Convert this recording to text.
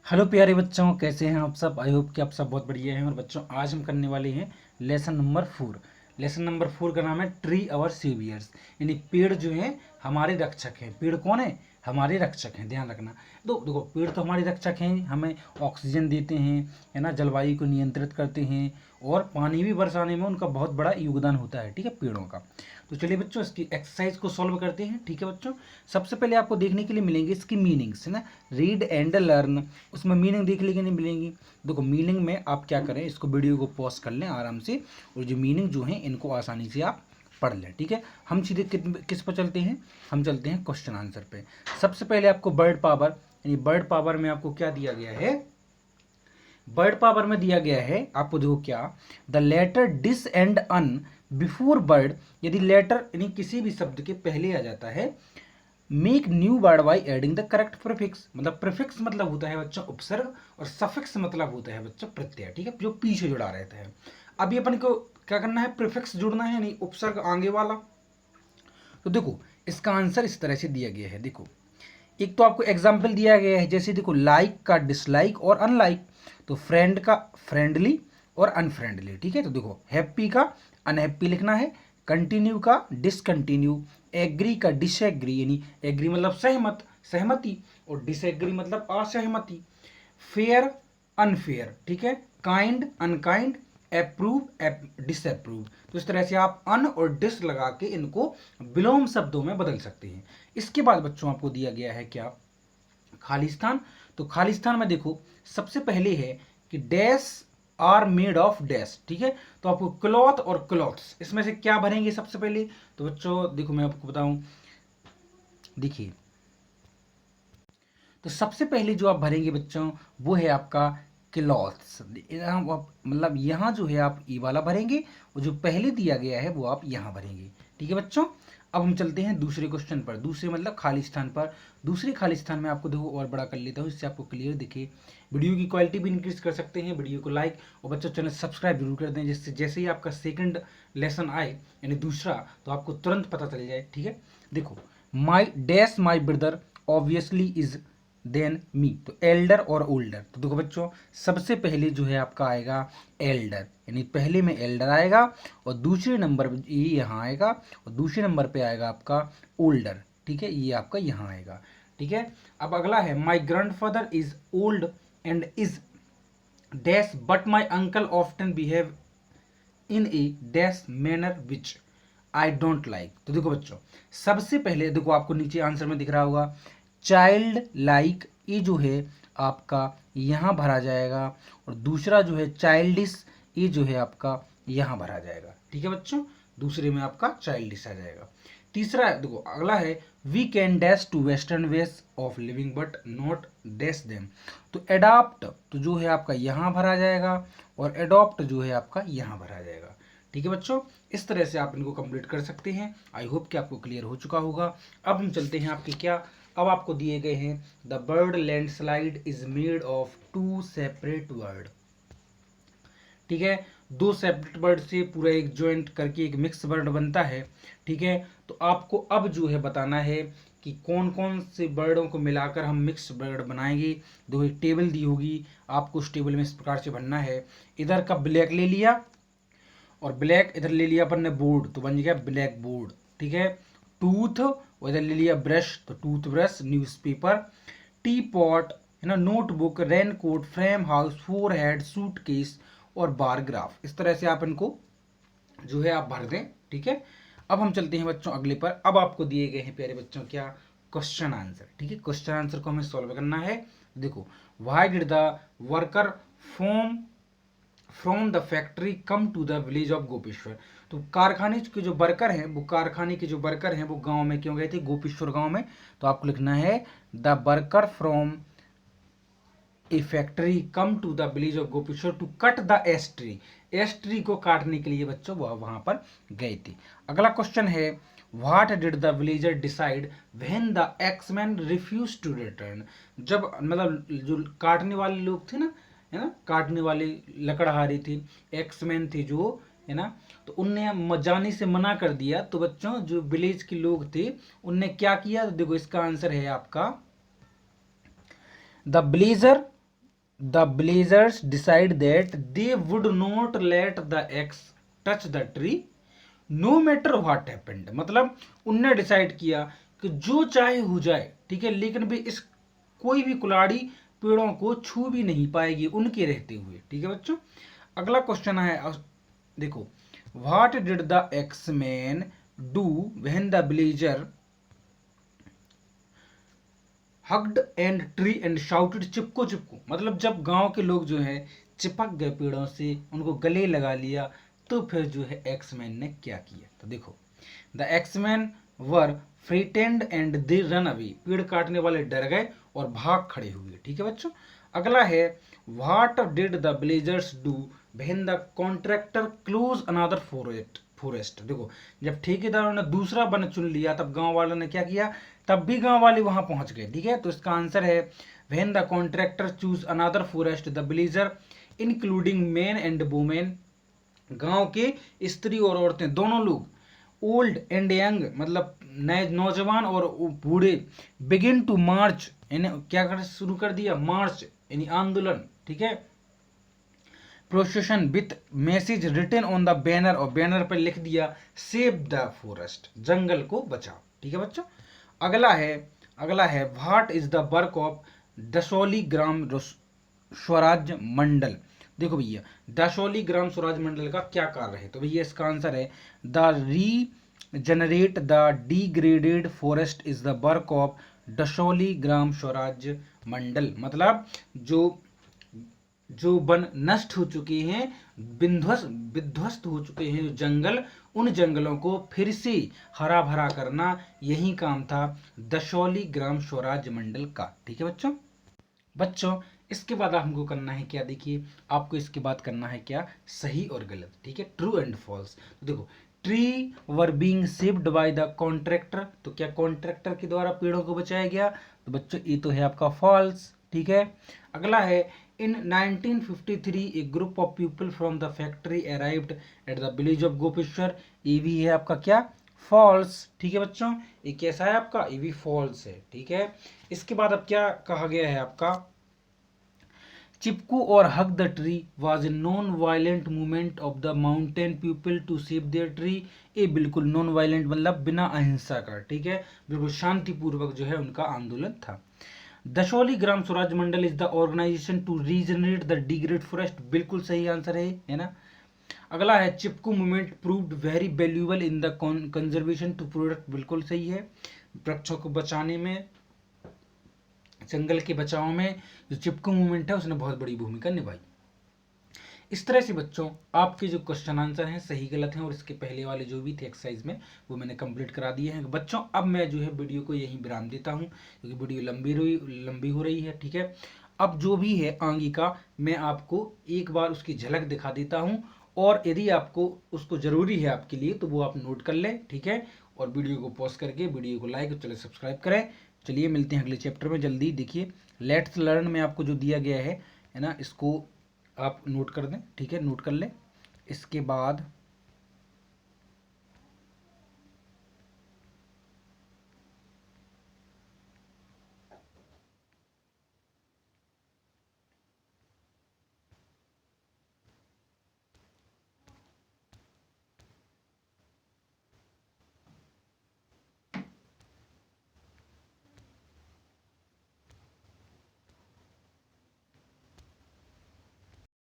Hello प्यारे बच्चों, कैसे हैं आप सब। आई होप कि आप सब बहुत बढ़िया हैं। और बच्चों, आज हम करने वाले हैं लेसन नंबर 4। लेसन नंबर 4 का नाम है ट्री अवर सेवियर्स, यानी पेड़ जो हैं हमारे रक्षक हैं। पेड़ कौन है? हमारे रक्षक हैं, ध्यान रखना। तो देखो, पेड़ तो हमारे रक्षक हैं, हमें ऑक्सीजन देते हैं, है ना, जलवायु को नियंत्रित करते हैं और पानी भी बरसाने में उनका बहुत बड़ा योगदान होता है, ठीक है, पेड़ों का। तो चलिए बच्चों, इसकी एक्सरसाइज को सॉल्व करते हैं, ठीक है बच्चों। सबसे पहले आपको देखने के लिए मिलेंगे इसकी मीनिंग्स, है ना, रीड एंड लर्न। उसमें मीनिंग देखने के लिए मिलेंगी। देखो, मीनिंग में आप क्या करें, इसको वीडियो को पॉज कर लें आराम से, और जो मीनिंग जो है इनको आसानी से आप पढ़ लें, ठीक है। हम सीधे किस पर चलते हैं? हम चलते हैं क्वेश्चन आंसर पे। सबसे पहले आपको बर्ड पावर, यानी बर्ड पावर में आपको क्या दिया गया है? बर्ड पावर में दिया गया है आपको, देखो क्या, the letter dis and un before word, यदि लेटर यानी किसी भी शब्द के पहले आ जाता है, make new word by adding the correct prefix. मतलब प्रीफिक्स मतलब होता है बच्चों उपसर्ग, और सफिक्स मतलब होता है बच्चों प्रत्यय, ठीक है, जो पीछे जुड़ा रहता है। अभी अपन को क्या करना है? प्रीफिक्स जुड़ना है, नहीं उपसर्ग आगे वाला। तो देखो, इसका आंसर इस तरह से दिया गया है। देखो, एक तो आपको एग्जाम्पल दिया गया है, जैसे देखो, लाइक का डिसलाइक और अनलाइक, तो फ्रेंड का फ्रेंडली और अनफ्रेंडली, ठीक है। तो देखो, हैप्पी का अनहैप्पी लिखना है, कंटिन्यू का डिसकंटिन्यू, एग्री का डिसएग्री, यानी एग्री मतलब सहमत सहमति, और डिसएग्री मतलब असहमति, फेयर अनफेयर, ठीक है, काइंड अनकाइंड, अप्रूव डिसअप्रूव। तो इस तरह से आप अन और डिस लगा के इनको विलोम शब्दों में बदल सकते हैं। इसके बाद बच्चों आपको दिया गया है क्या? खालिस्तान। तो खालिस्तान में देखो, सबसे पहले है कि dash are made of dash, ठीक है। तो आपको क्लॉथ और क्लॉथ्स, इसमें से क्या भरेंगे सबसे पहले? तो बच्चों देखो, मैं आपको बताऊं, देखिए, तो सबसे पहले जो आप भरेंगे बच्चों, वो है आपका क्लॉथ्स। मतलब यहाँ जो है आप ई वाला भरेंगे, और जो पहले दिया गया है वो आप यहाँ भरेंगे, ठीक है बच्चों। अब हम चलते हैं दूसरे क्वेश्चन पर, दूसरे मतलब खाली स्थान पर। दूसरे खाली स्थान में आपको देखो और बड़ा कर लेता हूँ, इससे आपको क्लियर दिखे। वीडियो की क्वालिटी भी इंक्रीज कर सकते हैं, वीडियो को लाइक और बच्चों चैनल सब्सक्राइब जरूर कर दें, जिससे जैसे ही आपका सेकंड लेसन आए, यानी दूसरा, तो आपको तुरंत पता चल जाए, ठीक है। देखो, माई dash my brother obviously is than me, तो एल्डर और ओल्डर। तो देखो बच्चों, सबसे पहले जो है आपका आएगा एल्डर, यानी पहले में एल्डर आएगा, और दूसरे नंबर ये यहाँ आएगा, और दूसरे नंबर पे आएगा आपका ओल्डर, ठीक है, ये आपका यहाँ आएगा, ठीक है। अब अगला है, माई grandfather is old and is dash but my uncle often behave in A dash manner which I don't like. तो देखो बच्चों, सबसे पहले देखो, आपको नीचे आंसर में दिख रहा होगा चाइल्ड लाइक, ये जो है आपका यहाँ भरा जाएगा, और दूसरा जो है चाइल्डिश, ये जो है आपका यहाँ भरा जाएगा, ठीक है बच्चों। दूसरे में आपका चाइल्डिश आ जाएगा। तीसरा देखो, अगला है, we can dash to western ways of living but not dash them. तो एडाप्ट, तो जो है आपका यहाँ भरा जाएगा, और एडॉप्ट जो है आपका यहाँ भरा जाएगा, ठीक है बच्चों। इस तरह से आप इनको कंप्लीट कर सकते हैं। आई होप कि आपको क्लियर हो चुका होगा। अब हम चलते हैं आपके क्या, अब आपको दिए गए हैं, the word landslide is made of two separate word, ठीक है। दो सेपरेट वर्ड से पूरा एक ज्वाइंट करके एक मिक्स वर्ड बनता है, ठीक है। तो आपको अब जो है बताना है कि कौन कौन से वर्डों को मिलाकर हम मिक्स वर्ड बनाएंगे। दो एक टेबल दी होगी, आपको उस टेबल में इस प्रकार से बनना है। इधर का ब्लैक ले लिया, और ब्लैक इधर ले लिया अपन ने बोर्ड, तो बन गया ब्लैक बोर्ड, ठीक है। टूथ, और इधर ले लिया ब्रश, तो tooth brush. Newspaper, T pot, है ना, notebook, raincoat, frame house, four head, suitcase और बार ग्राफ। इस तरह से आप इनको जो है आप भर दें, ठीक है। अब हम चलते हैं बच्चों अगले पर। अब आपको दिए गए हैं प्यारे बच्चों क्या, क्वेश्चन आंसर, ठीक है। क्वेश्चन आंसर को हमें सॉल्व करना है। देखो, why did the worker from from the factory come to the village of Gopeshwar. तो कारखाने के जो वर्कर हैं, वो कारखाने के जो वर्कर हैं वो गांव में क्यों गए थे? गोपेश्वर गांव में। तो आपको लिखना है, the worker from a factory come to the village of Gopeshwar to cut the ash tree. Ash tree को काटने के लिए बच्चों वह वहां पर गए थे। अगला क्वेश्चन है, what did the villager decide when the axeman refuse to return. जब मतलब जो काटने वाले लोग थे ना, है ना, काटने वाले लकड़हारे थे, एक्समैन थे जो, है ना, तो उनने जाने से मना कर दिया। तो बच्चों जो विलेज के लोग थे उनने क्या किया? तो देखो, इसका आंसर है आपका द ब्लेजर the villagers decide that they would not let the axe touch the tree no matter what happened. मतलब उनने डिसाइड किया कि जो चाहे हो जाए, ठीक है, लेकिन भी इस कोई भी कुलाड़ी पेड़ों को छू भी नहीं पाएगी उनके रहते हुए। ठीक है बच्चों, अगला क्वेश्चन है, देखो, what did the axeman do when the villager hugged and tree and shouted Chipko Chipko. मतलब जब गांव के लोग जो है चिपक गए पेड़ों से, उनको गले लगा लिया, तो फिर जो है एक्समैन ने क्या किया। तो देखो, the axeman were frightened and they run away. पेड़ काटने वाले डर गए और भाग खड़े हुए। ठीक है बच्चों, अगला है, what did the villagers do when the contractor close another forest. देखो, जब ठेकेदारों ने दूसरा वन चुन लिया, तब गांव वालों ने क्या किया, तब भी गांव वाले वहां पहुंच गए। ठीक है, तो इसका आंसर है, when the contractor choose another forest the villager including man and women. गांव के स्त्री और औरतें दोनों लोग, ओल्ड एंड यंग, मतलब नए नौजवान और बूढ़े, बिगिन टू मार्च, यानी क्या कर शुरू कर दिया, मार्च यानी आंदोलन। ठीक है, procession with message written on the banner, और बैनर पर लिख दिया सेव द फॉरेस्ट, जंगल को बचाओ। ठीक है बच्चों, अगला है what is the work of Dasholi Gram Swarajya Mandal. देखो भैया, दशौली ग्राम स्वराज मंडल का क्या कार्य है, तो भैया इसका आंसर है, the regenerate the degraded forest is the work of Dasholi Gram Swarajya Mandal. मतलब जो वन नष्ट हो चुके हैं, विध्वस्त हो चुके हैं जो जंगल, उन जंगलों को फिर से हरा भरा करना, यही काम था दशौली ग्राम स्वराज मंडल का। ठीक है बच्चों, इसके बाद हमको करना है क्या, देखिए, आपको इसके बाद करना है क्या, सही और गलत। ठीक है, ट्रू एंड फॉल्स। तो देखो, tree were being saved by the contractor, तो क्या कॉन्ट्रैक्टर के द्वारा पेड़ों को बचाया गया, तो बच्चों ये तो है आपका फॉल्स। ठीक है, अगला है, in 1953 a group of people from the factory arrived at the village of Gopeshwar, ये भी है आपका क्या, फॉल्स। ठीक है बच्चों, ये कैसा है आपका, ये भी फॉल्स है। ठीक है, इसके बाद अब क्या कहा गया है आपका, चिपकू और hug the tree was a non violent movement of the mountain people to save their tree. ये बिल्कुल नॉन वायलेंट, मतलब बिना अहिंसा का, ठीक है, बिल्कुल शांतिपूर्वक जो है उनका आंदोलन था। Dasholi Gram Swaraj Mandal is the organisation to regenerate the degrade forest, बिल्कुल सही आंसर है ना। अगला है, Chipko movement proved very valuable in the conservation to product, बिल्कुल सही है, वृक्षों को बचाने में, जंगल के बचाव में जो चिपकू मूवमेंट है उसने बहुत बड़ी भूमिका निभाई। इस तरह से बच्चों आपके जो क्वेश्चन आंसर हैं सही गलत हैं, और इसके पहले वाले जो भी थे एक्सरसाइज में वो मैंने कंप्लीट करा दिए हैं। बच्चों अब मैं जो है वीडियो को यहीं विराम देता हूं, क्योंकि वीडियो लंबी हो रही है। ठीक है, अब जो भी है आगे का मैं आपको एक बार उसकी झलक दिखा देता हूं, और यदि आपको उसको ज़रूरी है आपके लिए तो वो आप नोट कर लें। ठीक है, और वीडियो को पॉज करके वीडियो को लाइक और चले सब्सक्राइब करें। चलिए मिलते हैं अगले चैप्टर में जल्दी। देखिए, लेट्स लर्न में आपको जो दिया गया है ना, इसको आप नोट कर दें। ठीक है, नोट कर लें। इसके बाद